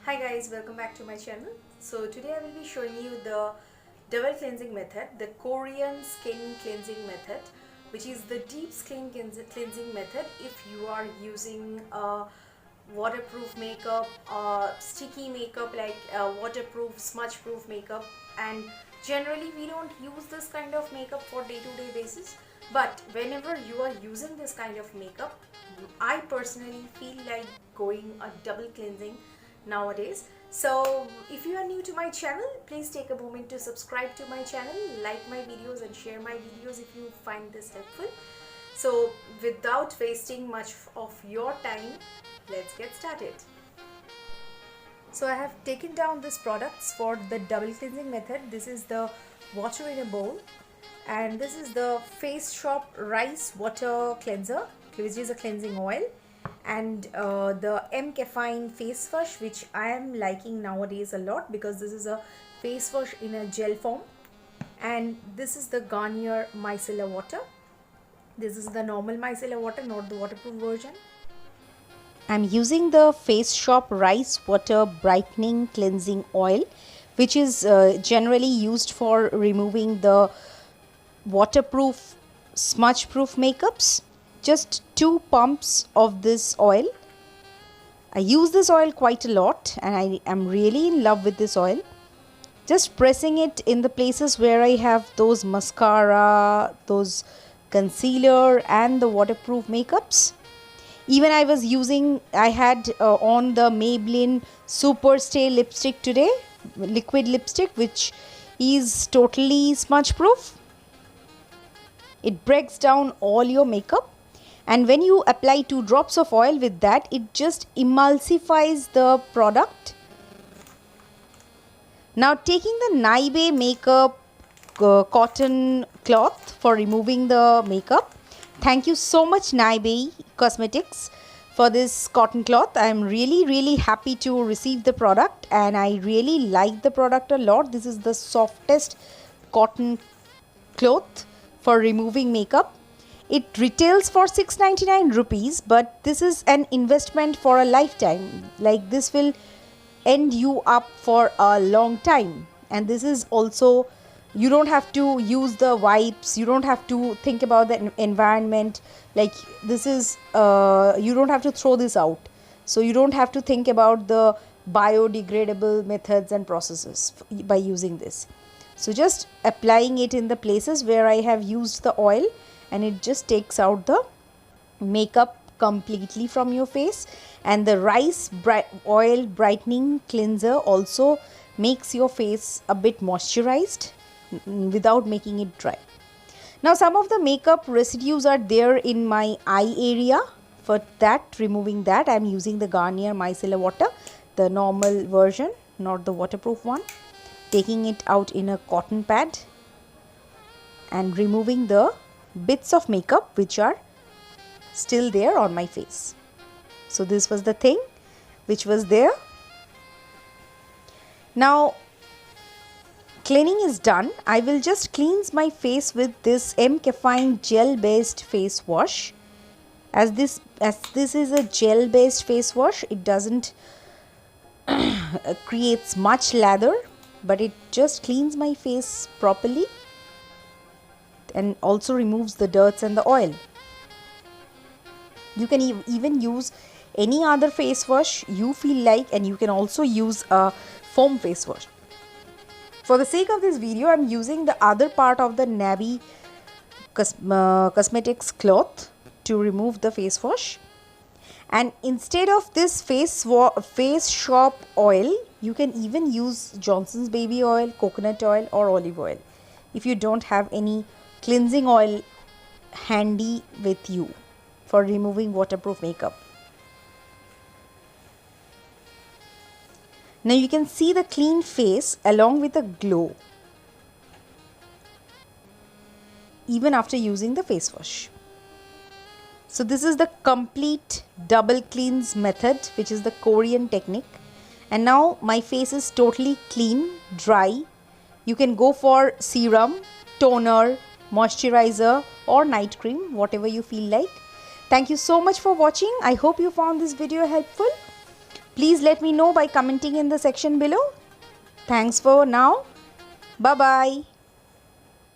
Hi guys, welcome back to my channel. So today I will be showing you the double cleansing method, the Korean skin cleansing method, which is the deep skin cleansing method if you are using waterproof makeup, sticky makeup like waterproof, smudge proof makeup, and generally we don't use this kind of makeup for day-to-day basis, but whenever you are using this kind of makeup, I personally feel like going a double cleansing nowadays. So if you are new to my channel, please take a moment to subscribe to my channel, like my videos and share my videos if you find this helpful. So without wasting much of your time, let's get started. So I have taken down these products for the double cleansing method. This is the water in a bowl, and this is the Face Shop Rice Water Cleanser, which is a cleansing oil, and the M Caffeine face wash, which I am liking nowadays a lot because this is a face wash in a gel form. And this is the Garnier Micellar Water. This is the normal micellar water, not the waterproof version. I'm using the Face Shop Rice Water Brightening Cleansing Oil, which is generally used for removing the waterproof, smudge proof makeups. Just 2 pumps of this oil. I use this oil quite a lot and I am really in love with this oil. Just pressing it in the places where I have those mascara, those concealer and the waterproof makeups. Even I had on the Maybelline Super Stay lipstick today, liquid lipstick, which is totally smudge proof. It breaks down all your makeup. And when you apply 2 drops of oil with that, it just emulsifies the product. Now taking the Naibe makeup cotton cloth for removing the makeup. Thank you so much Naibe Cosmetics for this cotton cloth. I am really happy to receive the product and I really like the product a lot. This is the softest cotton cloth for removing makeup. It retails for 699 rupees, but this is an investment for a lifetime. Like, this will end you up for a long time. And this is also, you don't have to use the wipes, you don't have to think about the environment. Like, this is, you don't have to throw this out. So you don't have to think about the biodegradable methods and processes by using this. So just applying it in the places where I have used the oil, and it just takes out the makeup completely from your face. And the rice oil brightening cleanser also makes your face a bit moisturized without making it dry. Now some of the makeup residues are there in my eye area. For that, removing that, I am using the Garnier Micellar Water, the normal version, not the waterproof one. Taking it out in a cotton pad and removing the bits of makeup which are still there on my face. So this was the thing which was there. Now cleaning is done. I will just cleanse my face with this M Caffeine gel based face wash. As this is a gel based face wash, it doesn't creates much lather, but it just cleans my face properly and also removes the dirts and the oil. You can even use any other face wash you feel like, and you can also use a foam face wash. For the sake of this video, I am using the other part of the Naibe Cosmetics cloth to remove the face wash. And instead of this face shop oil, you can even use Johnson's baby oil, coconut oil or olive oil if you don't have any cleansing oil handy with you for removing waterproof makeup. Now you can see the clean face along with a glow even after using the face wash. So this is the complete double cleanse method, which is the Korean technique. And now my face is totally clean, dry. You can go for serum, toner, moisturizer or night cream, whatever you feel like. Thank you so much for watching. I hope you found this video helpful. Please let me know by commenting in the section below. Thanks for now. Bye bye.